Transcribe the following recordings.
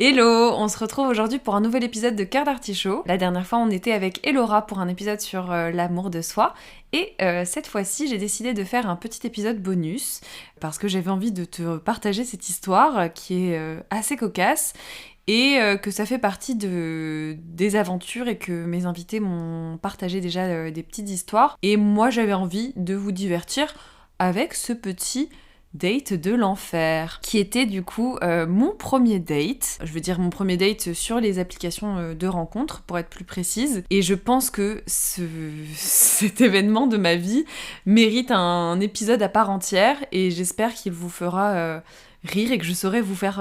Hello, on se retrouve aujourd'hui pour un nouvel épisode de Cœur d'Artichaut. La dernière fois, on était avec Elora pour un épisode sur l'amour de soi. Et cette fois-ci, j'ai décidé de faire un petit épisode bonus parce que j'avais envie de te partager cette histoire qui est assez cocasse et que ça fait partie des aventures et que mes invités m'ont partagé déjà des petites histoires. Et moi, j'avais envie de vous divertir avec ce petit date de l'enfer, qui était du coup mon premier date. Je veux dire mon premier date sur les applications de rencontres, pour être plus précise. Et je pense que cet événement de ma vie mérite un épisode à part entière, et j'espère qu'il vous fera rire et que je saurai vous faire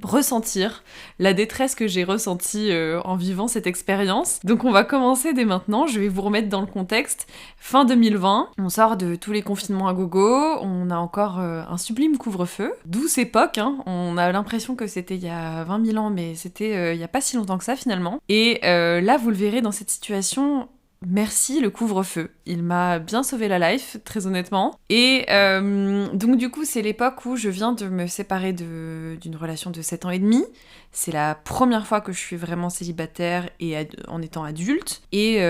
ressentir la détresse que j'ai ressentie en vivant cette expérience. Donc on va commencer dès maintenant, je vais vous remettre dans le contexte. Fin 2020, on sort de tous les confinements à gogo, on a encore un sublime couvre-feu. Douce époque, hein. On a l'impression que c'était il y a 20 000 ans, mais c'était il y a pas si longtemps que ça finalement. Et là, vous le verrez dans cette situation... Merci le couvre-feu, il m'a bien sauvé la life, très honnêtement. Et donc du coup c'est l'époque où je viens de me séparer d'une relation de 7 ans et demi. C'est la première fois que je suis vraiment célibataire et en étant adulte. Et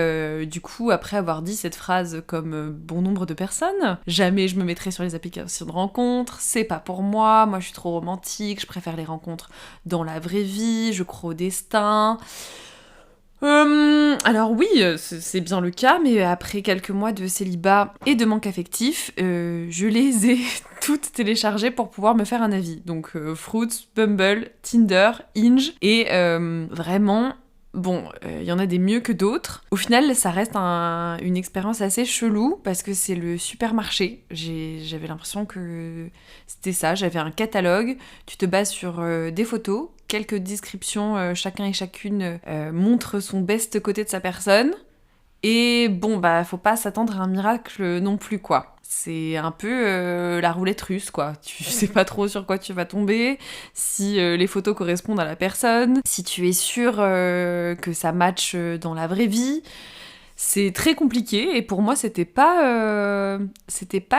du coup après avoir dit cette phrase comme bon nombre de personnes, jamais je me mettrai sur les applications de rencontres, c'est pas pour moi, moi je suis trop romantique, je préfère les rencontres dans la vraie vie, je crois au destin... Alors oui, c'est bien le cas, mais après quelques mois de célibat et de manque affectif, je les ai toutes téléchargées pour pouvoir me faire un avis. Donc Fruits, Bumble, Tinder, Hinge, et vraiment... Bon, il y en a des mieux que d'autres. Au final, ça reste une expérience assez chelou parce que c'est le supermarché. J'avais l'impression que c'était ça. J'avais un catalogue. Tu te bases sur des photos, quelques descriptions. Chacun et chacune montre son best côté de sa personne. Et bon, bah, faut pas s'attendre à un miracle non plus, quoi. C'est un peu la roulette russe, quoi. Tu sais pas trop sur quoi tu vas tomber, si les photos correspondent à la personne, si tu es sûr que ça matche dans la vraie vie. C'est très compliqué, et pour moi, c'était pas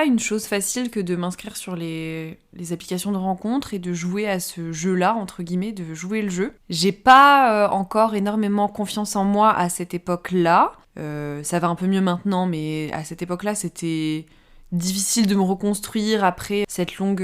une chose facile que de m'inscrire sur les applications de rencontres et de jouer à ce jeu-là, entre guillemets, de jouer le jeu. J'ai pas encore énormément confiance en moi à cette époque-là. Ça va un peu mieux maintenant, mais à cette époque-là, c'était difficile de me reconstruire après cette longue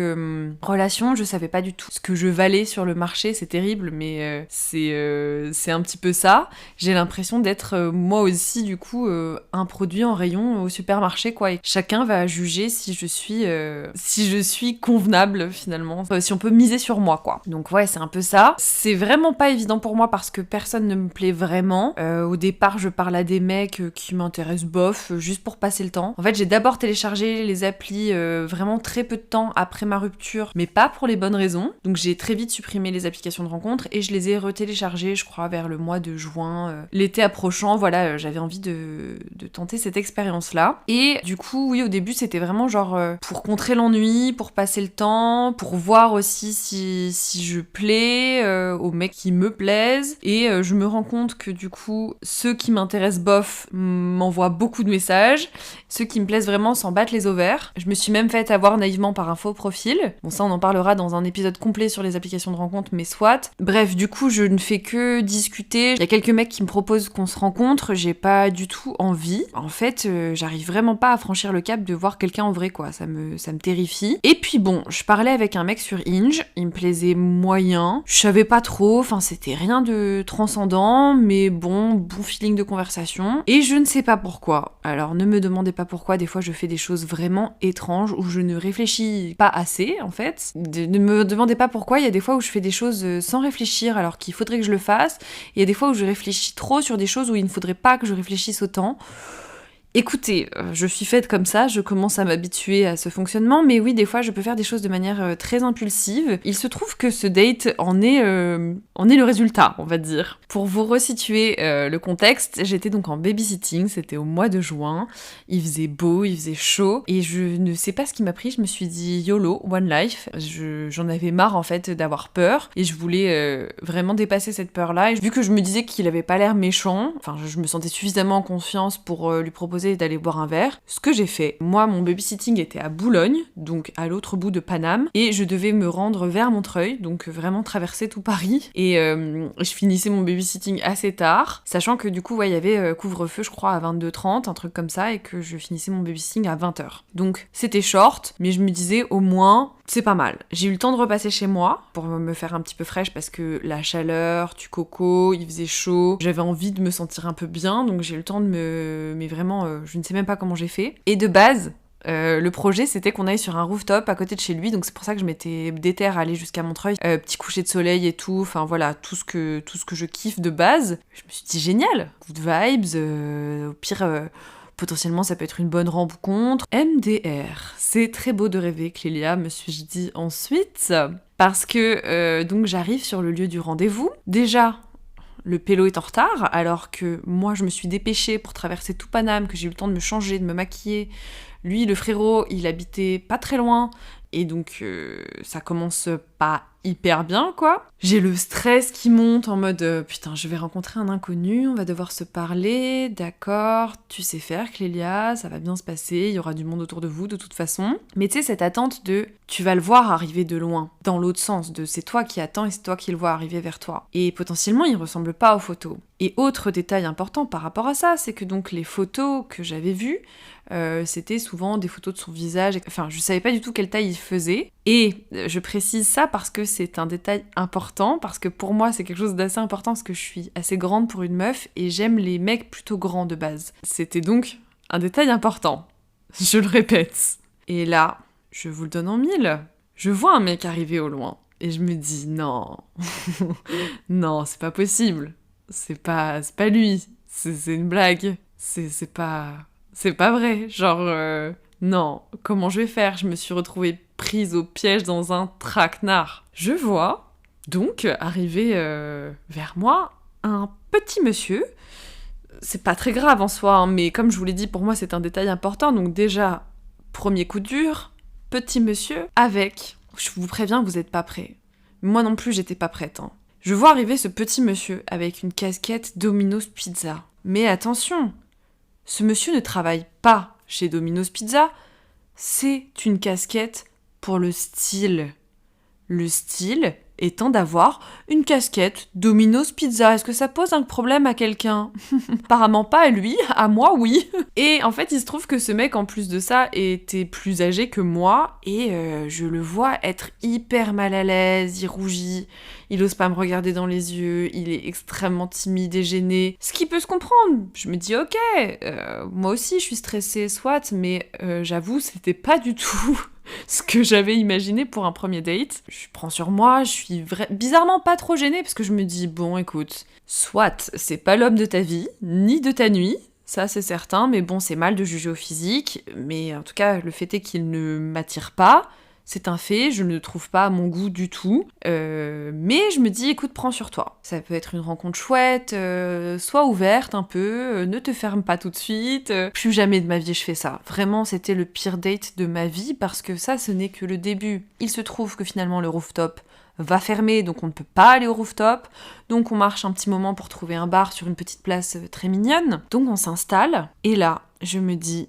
relation. Je savais pas du tout ce que je valais sur le marché, c'est terrible, mais c'est un petit peu ça. J'ai l'impression d'être moi aussi du coup un produit en rayon au supermarché, quoi. Et chacun va juger si je suis convenable finalement, si on peut miser sur moi, quoi. Donc ouais, c'est un peu ça. C'est vraiment pas évident pour moi parce que personne ne me plaît vraiment. Au départ, je parle à des mecs qui m'intéressent bof, juste pour passer le temps. En fait, j'ai d'abord téléchargé les applis vraiment très peu de temps après ma rupture, mais pas pour les bonnes raisons. Donc j'ai très vite supprimé les applications de rencontres et je les ai retéléchargées, je crois, vers le mois de juin. L'été approchant, voilà, j'avais envie de tenter cette expérience-là. Et du coup, oui, au début, c'était vraiment genre pour contrer l'ennui, pour passer le temps, pour voir aussi si je plais aux mecs qui me plaisent. Et je me rends compte que du coup, ceux qui m'intéressent bof m'envoient beaucoup de messages. Ceux qui me plaisent vraiment s'en battent les ovaires. Je me suis même fait avoir naïvement par un faux profil. Bon, ça, on en parlera dans un épisode complet sur les applications de rencontres, mais soit. Bref, du coup, je ne fais que discuter. Il y a quelques mecs qui me proposent qu'on se rencontre. J'ai pas du tout envie. En fait, j'arrive vraiment pas à franchir le cap de voir quelqu'un en vrai, quoi. Ça me terrifie. Et puis bon, je parlais avec un mec sur Hinge. Il me plaisait moyen. Je savais pas trop. Enfin, c'était rien de transcendant, mais bon feeling de conversation. Et je ne sais pas pourquoi. Alors, ne me demandez pas pourquoi. Des fois, je fais des choses vraiment étranges où je ne réfléchis pas assez, en fait. Ne me demandez pas pourquoi. Il y a des fois où je fais des choses sans réfléchir alors qu'il faudrait que je le fasse. Il y a des fois où je réfléchis trop sur des choses où il ne faudrait pas que je réfléchisse autant. Écoutez, je suis faite comme ça, je commence à m'habituer à ce fonctionnement, mais oui, des fois, je peux faire des choses de manière très impulsive. Il se trouve que ce date en est le résultat, on va dire. Pour vous resituer le contexte, j'étais donc en babysitting, c'était au mois de juin, il faisait beau, il faisait chaud, et je ne sais pas ce qui m'a pris, je me suis dit YOLO, one life, j'en avais marre en fait d'avoir peur, et je voulais vraiment dépasser cette peur-là, et vu que je me disais qu'il avait pas l'air méchant, enfin je me sentais suffisamment en confiance pour lui proposer proposer d'aller boire un verre, ce que j'ai fait. Moi, mon babysitting était à Boulogne, donc à l'autre bout de Paname, et je devais me rendre vers Montreuil, donc vraiment traverser tout Paris, et je finissais mon babysitting assez tard, sachant que du coup, il y avait couvre-feu, je crois, à 22h30, un truc comme ça, et que je finissais mon babysitting à 20h. Donc, c'était short, mais je me disais, au moins, c'est pas mal. J'ai eu le temps de repasser chez moi, pour me faire un petit peu fraîche, parce que la chaleur, du coco, il faisait chaud, j'avais envie de me sentir un peu bien, donc j'ai eu le temps de Mais vraiment, je ne sais même pas comment j'ai fait. Et de base, le projet, c'était qu'on aille sur un rooftop à côté de chez lui, donc c'est pour ça que je m'étais déterre à aller jusqu'à Montreuil. Petit coucher de soleil et tout, enfin voilà, tout ce que je kiffe de base. Je me suis dit, génial, good vibes, au pire... potentiellement, ça peut être une bonne rencontre. MDR, c'est très beau de rêver, Clélia, me suis-je dit ensuite. Parce que, donc, j'arrive sur le lieu du rendez-vous. Déjà, le pélo est en retard, alors que moi, je me suis dépêchée pour traverser tout Paname, que j'ai eu le temps de me changer, de me maquiller. Lui, le frérot, il habitait pas très loin, et donc ça commence pas hyper bien, quoi. J'ai le stress qui monte en mode putain, je vais rencontrer un inconnu, on va devoir se parler, d'accord, tu sais faire, Clélia, ça va bien se passer, il y aura du monde autour de vous de toute façon. Mais tu sais, cette attente de tu vas le voir arriver de loin, dans l'autre sens, de c'est toi qui attends et c'est toi qui le vois arriver vers toi. Et potentiellement, il ressemble pas aux photos. Et autre détail important par rapport à ça, c'est que donc les photos que j'avais vues, c'était souvent des photos de son visage, enfin je savais pas du tout quelle taille il faisait, et je précise ça parce que c'est un détail important, parce que pour moi c'est quelque chose d'assez important, parce que je suis assez grande pour une meuf, et j'aime les mecs plutôt grands de base. C'était donc un détail important, je le répète. Et là, je vous le donne en mille, je vois un mec arriver au loin, et je me dis non, non c'est pas possible, c'est pas lui, c'est une blague, c'est pas vrai, genre, non, comment je vais faire? Je me suis retrouvée prise au piège dans un traquenard. Je vois, donc, arriver vers moi, un petit monsieur. C'est pas très grave en soi, hein, mais comme je vous l'ai dit, pour moi c'est un détail important, donc déjà, premier coup dur, petit monsieur, avec... Je vous préviens, vous êtes pas prêts. Moi non plus, j'étais pas prête, hein. Je vois arriver ce petit monsieur avec une casquette Domino's Pizza. Mais attention, ce monsieur ne travaille pas chez Domino's Pizza, c'est une casquette pour le style. Le style étant d'avoir une casquette Domino's Pizza. Est-ce que ça pose un problème à quelqu'un? Apparemment pas à lui, à moi oui. Et en fait, il se trouve que ce mec, en plus de ça, était plus âgé que moi, et je le vois être hyper mal à l'aise, il rougit, il ose pas me regarder dans les yeux, il est extrêmement timide et gêné. Ce qui peut se comprendre. Je me dis ok, moi aussi je suis stressée, soit, mais j'avoue, c'était pas du tout ce que j'avais imaginé pour un premier date. Je prends sur moi, je suis bizarrement pas trop gênée, parce que je me dis, bon écoute, soit c'est pas l'homme de ta vie, ni de ta nuit, ça c'est certain, mais bon c'est mal de juger au physique, mais en tout cas le fait est qu'il ne m'attire pas, c'est un fait, je ne le trouve pas à mon goût du tout, mais je me dis écoute, prends sur toi. Ça peut être une rencontre chouette, sois ouverte un peu, ne te ferme pas tout de suite, plus jamais de ma vie je fais ça. Vraiment c'était le pire date de ma vie, parce que ça ce n'est que le début. Il se trouve que finalement le rooftop va fermer, donc on ne peut pas aller au rooftop, donc on marche un petit moment pour trouver un bar sur une petite place très mignonne, donc on s'installe, et là je me dis,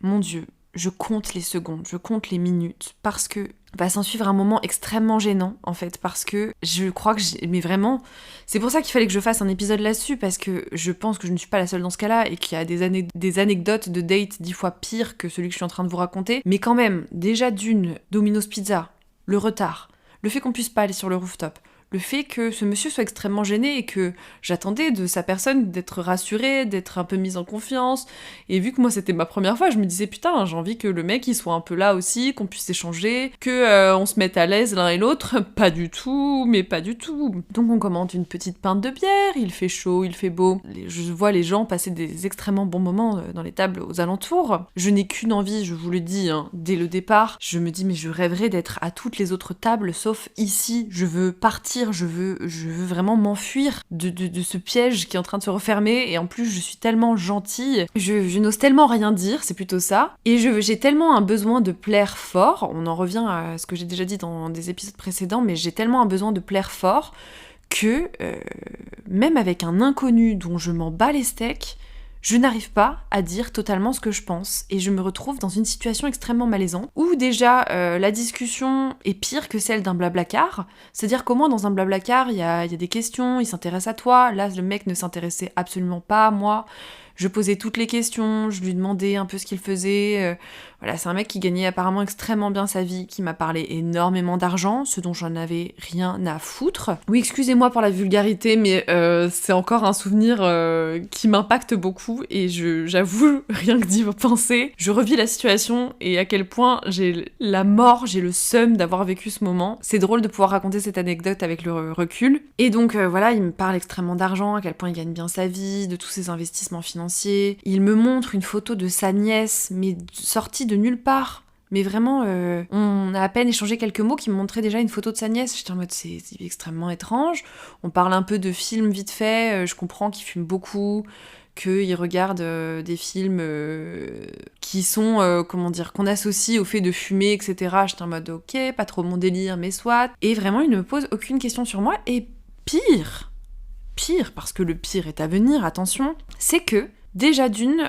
mon Dieu, je compte les secondes, je compte les minutes, parce que va s'en suivre un moment extrêmement gênant, en fait, parce que je crois que mais vraiment, c'est pour ça qu'il fallait que je fasse un épisode là-dessus, parce que je pense que je ne suis pas la seule dans ce cas-là, et qu'il y a des anecdotes de date 10 fois pires que celui que je suis en train de vous raconter, mais quand même, déjà d'une, Domino's Pizza, le retard, le fait qu'on puisse pas aller sur le rooftop, le fait que ce monsieur soit extrêmement gêné et que j'attendais de sa personne d'être rassurée, d'être un peu mise en confiance. Et vu que moi c'était ma première fois, je me disais putain, j'ai envie que le mec il soit un peu là aussi, qu'on puisse échanger, que on se mette à l'aise l'un et l'autre. Pas du tout, mais pas du tout. Donc on commande une petite pinte de bière, il fait chaud, il fait beau. Je vois les gens passer des extrêmement bons moments dans les tables aux alentours. Je n'ai qu'une envie, je vous le dis, hein, dès le départ. Je me dis mais je rêverais d'être à toutes les autres tables sauf ici. Je veux partir. Je veux vraiment m'enfuir de ce piège qui est en train de se refermer, et en plus je suis tellement gentille, je n'ose tellement rien dire, c'est plutôt ça, et j'ai tellement un besoin de plaire fort, on en revient à ce que j'ai déjà dit dans des épisodes précédents, mais j'ai tellement un besoin de plaire fort que même avec un inconnu dont je m'en bats les steaks, je n'arrive pas à dire totalement ce que je pense et je me retrouve dans une situation extrêmement malaisante où déjà la discussion est pire que celle d'un blablacar. C'est-à-dire qu'au moins dans un blablacar, il y a des questions, il s'intéresse à toi. Là, le mec ne s'intéressait absolument pas à moi. Je posais toutes les questions, je lui demandais un peu ce qu'il faisait. Voilà, c'est un mec qui gagnait apparemment extrêmement bien sa vie, qui m'a parlé énormément d'argent, ce dont j'en avais rien à foutre. Oui, excusez-moi pour la vulgarité, mais c'est encore un souvenir qui m'impacte beaucoup et j'avoue, rien que d'y penser, je revis la situation et à quel point j'ai la mort, j'ai le seum d'avoir vécu ce moment. C'est drôle de pouvoir raconter cette anecdote avec le recul. Et donc voilà, il me parle extrêmement d'argent, à quel point il gagne bien sa vie, de tous ses investissements financiers. Il me montre une photo de sa nièce, mais sortie de nulle part. Mais vraiment, on a à peine échangé quelques mots qui me montraient déjà une photo de sa nièce. J'étais en mode, c'est extrêmement étrange. On parle un peu de films vite fait, je comprends qu'il fume beaucoup, qu'il regarde des films qui sont, qu'on associe au fait de fumer, etc. J'étais en mode, ok, pas trop mon délire, mais soit. Et vraiment, il ne me pose aucune question sur moi. Et pire, parce que le pire est à venir, attention, c'est que déjà d'une,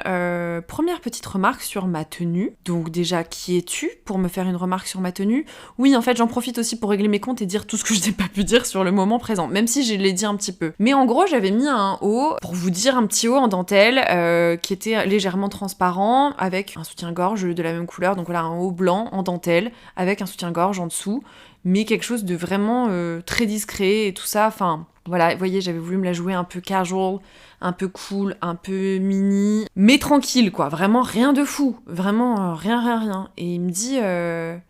première petite remarque sur ma tenue. Donc déjà, qui es-tu pour me faire une remarque sur ma tenue ? Oui, en fait, j'en profite aussi pour régler mes comptes et dire tout ce que je n'ai pas pu dire sur le moment présent, même si je l'ai dit un petit peu. Mais en gros, j'avais mis un haut, pour vous dire, un petit haut en dentelle, qui était légèrement transparent, avec un soutien-gorge de la même couleur, donc voilà, un haut blanc en dentelle, avec un soutien-gorge en dessous, mais quelque chose de vraiment très discret et tout ça, enfin... Voilà, vous voyez, j'avais voulu me la jouer un peu casual, un peu cool, un peu mini, mais tranquille, quoi. Vraiment rien de fou. Vraiment rien. Et il me dit,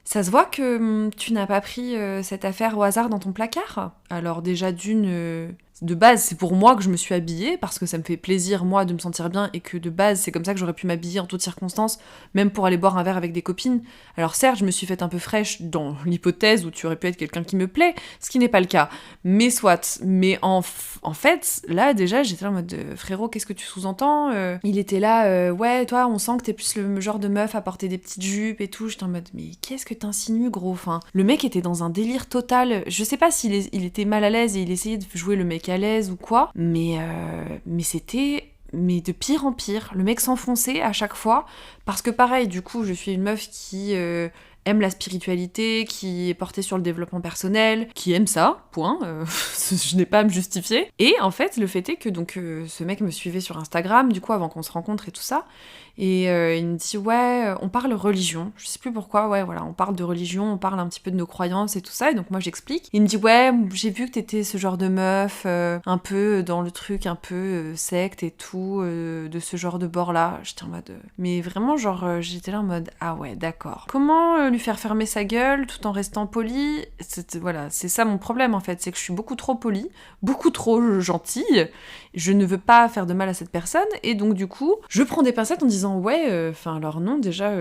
ça se voit que tu n'as pas pris cette affaire au hasard dans ton placard ? Alors déjà de base, c'est pour moi que je me suis habillée, parce que ça me fait plaisir, moi, de me sentir bien, et que de base, c'est comme ça que j'aurais pu m'habiller en toutes circonstances, même pour aller boire un verre avec des copines. Alors certes, je me suis faite un peu fraîche dans l'hypothèse où tu aurais pu être quelqu'un qui me plaît, ce qui n'est pas le cas. Mais soit. Mais en fait, là, déjà, j'étais là en mode, frérot, qu'est-ce que tu sous-entends ? Il était là, ouais, toi, on sent que t'es plus le genre de meuf à porter des petites jupes et tout. J'étais en mode, mais qu'est-ce que t'insinues, gros ? Enfin, le mec était dans un délire total. Je sais pas s'il il était mal à l'aise et il essayait de jouer le mec à l'aise ou quoi, mais c'était de pire en pire. Le mec s'enfonçait à chaque fois, parce que pareil, du coup, je suis une meuf qui aime la spiritualité, qui est portée sur le développement personnel, qui aime ça, point. Je n'ai pas à me justifier. Et en fait, le fait est que donc ce mec me suivait sur Instagram, du coup, avant qu'on se rencontre et tout ça, et il me dit, ouais, on parle religion. Je sais plus pourquoi, ouais, voilà, on parle de religion, on parle un petit peu de nos croyances et tout ça, et donc moi j'explique. Il me dit, ouais, j'ai vu que t'étais ce genre de meuf, un peu dans le truc, un peu secte et tout, de ce genre de bord-là. J'étais en mode... Mais vraiment, genre, j'étais là en mode, ah ouais, d'accord. Comment lui faire fermer sa gueule tout en restant poli ? Voilà, c'est ça mon problème en fait, c'est que je suis beaucoup trop polie, beaucoup trop gentille, je ne veux pas faire de mal à cette personne, et donc du coup, je prends des pincettes en disant ouais, enfin alors non, déjà,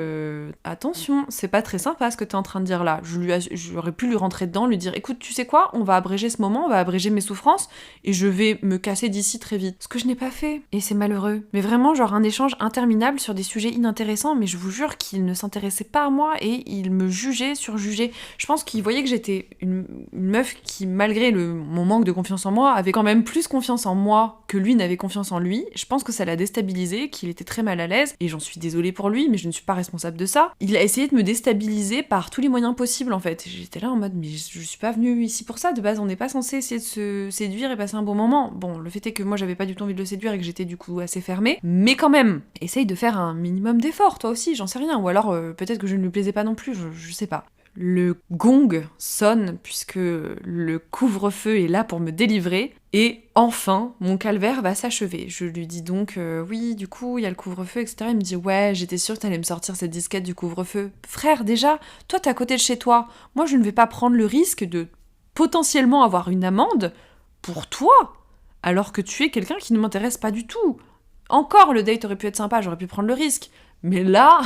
attention, c'est pas très sympa ce que t'es en train de dire là. J'aurais pu lui rentrer dedans, lui dire écoute, tu sais quoi, on va abréger ce moment, on va abréger mes souffrances, et je vais me casser d'ici très vite. Ce que je n'ai pas fait, et c'est malheureux. Mais vraiment, genre un échange interminable sur des sujets inintéressants, mais je vous jure qu'il ne s'intéressait pas à moi, et il me jugeait, surjugeait. Je pense qu'il voyait que j'étais une meuf qui, malgré mon manque de confiance en moi, avait quand même plus confiance en moi que lui n'avait confiance en lui. Je pense que ça l'a déstabilisé, qu'il était très mal à l'aise, et j'en suis désolée pour lui, mais je ne suis pas responsable de ça. Il a essayé de me déstabiliser par tous les moyens possibles, en fait. Et j'étais là en mode, mais je suis pas venue ici pour ça, de base, on n'est pas censé essayer de se séduire et passer un bon moment. Bon, le fait est que moi, j'avais pas du tout envie de le séduire et que j'étais du coup assez fermée, mais quand même, essaye de faire un minimum d'effort, toi aussi, j'en sais rien. Ou alors, peut-être que je ne lui plaisais pas non plus, je sais pas. Le gong sonne puisque le couvre-feu est là pour me délivrer et enfin mon calvaire va s'achever. Je lui dis donc oui du coup il y a le couvre-feu etc. Il me dit ouais j'étais sûre que t'allais me sortir cette disquette du couvre-feu. Frère déjà toi t'es à côté de chez toi, moi je ne vais pas prendre le risque de potentiellement avoir une amende pour toi alors que tu es quelqu'un qui ne m'intéresse pas du tout. Encore le date aurait pu être sympa, j'aurais pu prendre le risque. Mais là,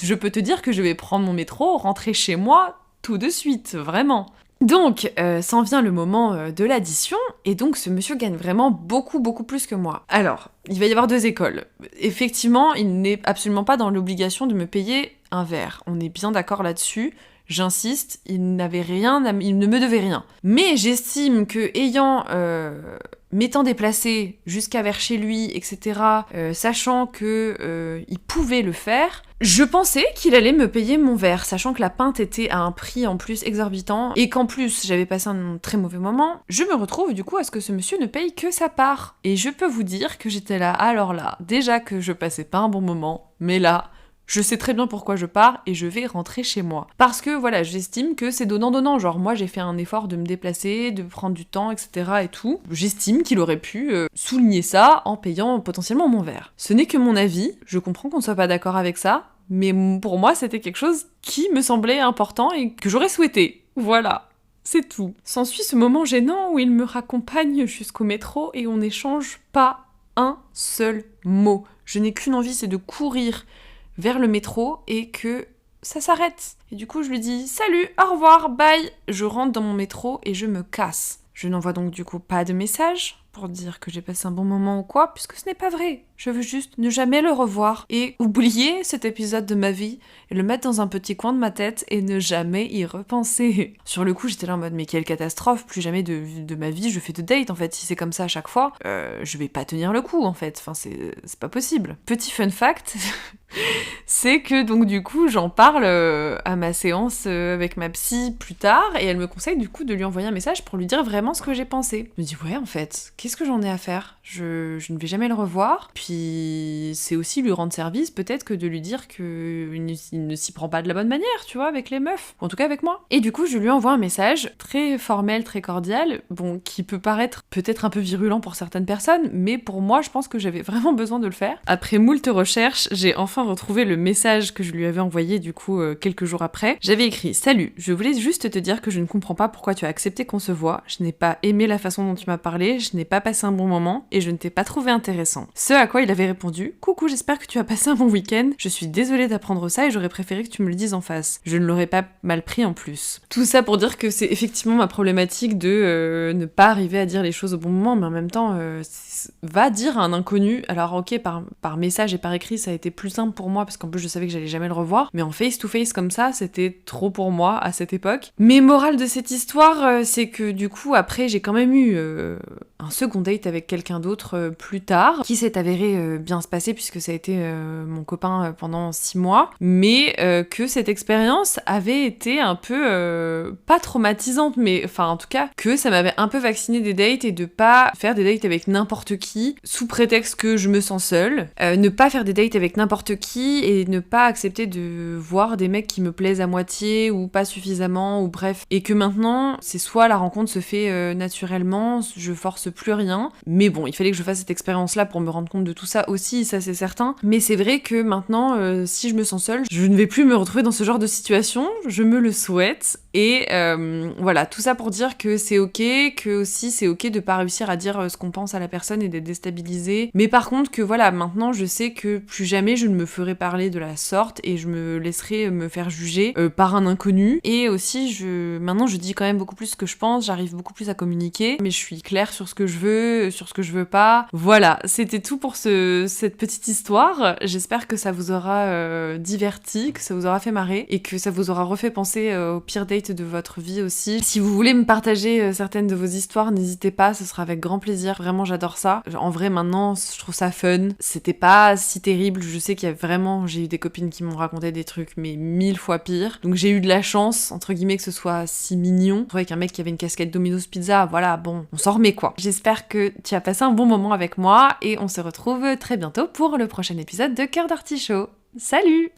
je peux te dire que je vais prendre mon métro, rentrer chez moi tout de suite, vraiment. Donc, s'en vient le moment de l'addition, et donc ce monsieur gagne vraiment beaucoup plus que moi. Alors, il va y avoir deux écoles. Effectivement, il n'est absolument pas dans l'obligation de me payer un verre. On est bien d'accord là-dessus. J'insiste, il ne me devait rien. Mais j'estime que ayant m'étant déplacée jusqu'à vers chez lui, etc., sachant que il pouvait le faire, je pensais qu'il allait me payer mon verre, sachant que la pinte était à un prix en plus exorbitant, et qu'en plus j'avais passé un très mauvais moment, je me retrouve du coup à ce que ce monsieur ne paye que sa part. Et je peux vous dire que j'étais là, alors là, déjà que je passais pas un bon moment, mais là, je sais très bien pourquoi je pars et je vais rentrer chez moi. Parce que voilà, j'estime que c'est donnant-donnant. Genre moi j'ai fait un effort de me déplacer, de prendre du temps, etc. et tout. J'estime qu'il aurait pu souligner ça en payant potentiellement mon verre. Ce n'est que mon avis, je comprends qu'on ne soit pas d'accord avec ça, mais pour moi c'était quelque chose qui me semblait important et que j'aurais souhaité. Voilà. C'est tout. S'ensuit ce moment gênant où il me raccompagne jusqu'au métro et on n'échange pas un seul mot. Je n'ai qu'une envie, c'est de courir vers le métro et que ça s'arrête. Et du coup, je lui dis « Salut, au revoir, bye !» Je rentre dans mon métro et je me casse. Je n'envoie donc du coup pas de message pour dire que j'ai passé un bon moment ou quoi, puisque ce n'est pas vrai. Je veux juste ne jamais le revoir et oublier cet épisode de ma vie et le mettre dans un petit coin de ma tête et ne jamais y repenser. Sur le coup, j'étais là en mode mais quelle catastrophe, plus jamais de ma vie je fais de date en fait. Si c'est comme ça à chaque fois, je vais pas tenir le coup en fait. Enfin, c'est pas possible. Petit fun fact, c'est que donc du coup j'en parle à ma séance avec ma psy plus tard et elle me conseille du coup de lui envoyer un message pour lui dire vraiment ce que j'ai pensé. Je me dis ouais en fait, qu'est-ce que j'en ai à faire ? Je ne vais jamais le revoir. Puis c'est aussi lui rendre service peut-être que de lui dire qu'il ne s'y prend pas de la bonne manière, tu vois, avec les meufs. En tout cas avec moi. Et du coup je lui envoie un message très formel, très cordial, bon, qui peut paraître peut-être un peu virulent pour certaines personnes, mais pour moi je pense que j'avais vraiment besoin de le faire. Après moult recherches, j'ai enfin retrouvé le message que je lui avais envoyé du coup quelques jours après. J'avais écrit « Salut, je voulais juste te dire que je ne comprends pas pourquoi tu as accepté qu'on se voit, je n'ai pas aimé la façon dont tu m'as parlé, je n'ai pas passé un bon moment et je ne t'ai pas trouvé intéressant. » Ce à quoi il avait répondu « Coucou, j'espère que tu as passé un bon week-end, je suis désolée d'apprendre ça et j'aurais préféré que tu me le dises en face. Je ne l'aurais pas mal pris en plus. » Tout ça pour dire que c'est effectivement ma problématique de ne pas arriver à dire les choses au bon moment, mais en même temps, va dire à un inconnu, alors ok, par message et par écrit, ça a été plus simple pour moi parce qu'en plus je savais que j'allais jamais le revoir, mais en face to face comme ça, c'était trop pour moi à cette époque. Mais morale de cette histoire, c'est que du coup après j'ai quand même eu un second date avec quelqu'un d'autre plus tard, qui s'est avéré bien se passer puisque ça a été mon copain pendant 6 mois, mais que cette expérience avait été un peu pas traumatisante, mais enfin en tout cas que ça m'avait un peu vacciné des dates et de pas faire des dates avec n'importe qui sous prétexte que je me sens seule, ne pas faire des dates avec n'importe qui et ne pas accepter de voir des mecs qui me plaisent à moitié ou pas suffisamment ou bref, et que maintenant c'est soit la rencontre se fait naturellement, je force plus rien, mais bon il fallait que je fasse cette expérience là pour me rendre compte de tout ça aussi, ça c'est certain, mais c'est vrai que maintenant si je me sens seule, je ne vais plus me retrouver dans ce genre de situation, je me le souhaite et voilà, tout ça pour dire que c'est ok, que aussi c'est ok de pas réussir à dire ce qu'on pense à la personne et d'être déstabilisé, mais par contre que voilà, maintenant je sais que plus jamais je ne me ferai parler de la sorte et je me laisserai me faire juger par un inconnu, et aussi maintenant je dis quand même beaucoup plus ce que je pense, j'arrive beaucoup plus à communiquer, mais je suis claire sur ce que je veux, sur ce que je veux pas. Voilà, c'était tout pour cette petite histoire, j'espère que ça vous aura diverti, que ça vous aura fait marrer et que ça vous aura refait penser au pire date de votre vie aussi. Si vous voulez me partager certaines de vos histoires, n'hésitez pas, ce sera avec grand plaisir, vraiment j'adore ça. En vrai maintenant je trouve ça fun, c'était pas si terrible, je sais qu'il y a vraiment, j'ai eu des copines qui m'ont raconté des trucs mais 1000 fois pire, donc j'ai eu de la chance entre guillemets que ce soit si mignon. Avec un mec qui avait une casquette Domino's Pizza, voilà, bon, on s'en remet quoi. J'espère que tu as passé un bon moment avec moi et on se retrouve très bientôt pour le prochain épisode de Cœur d'Artichaut. Salut!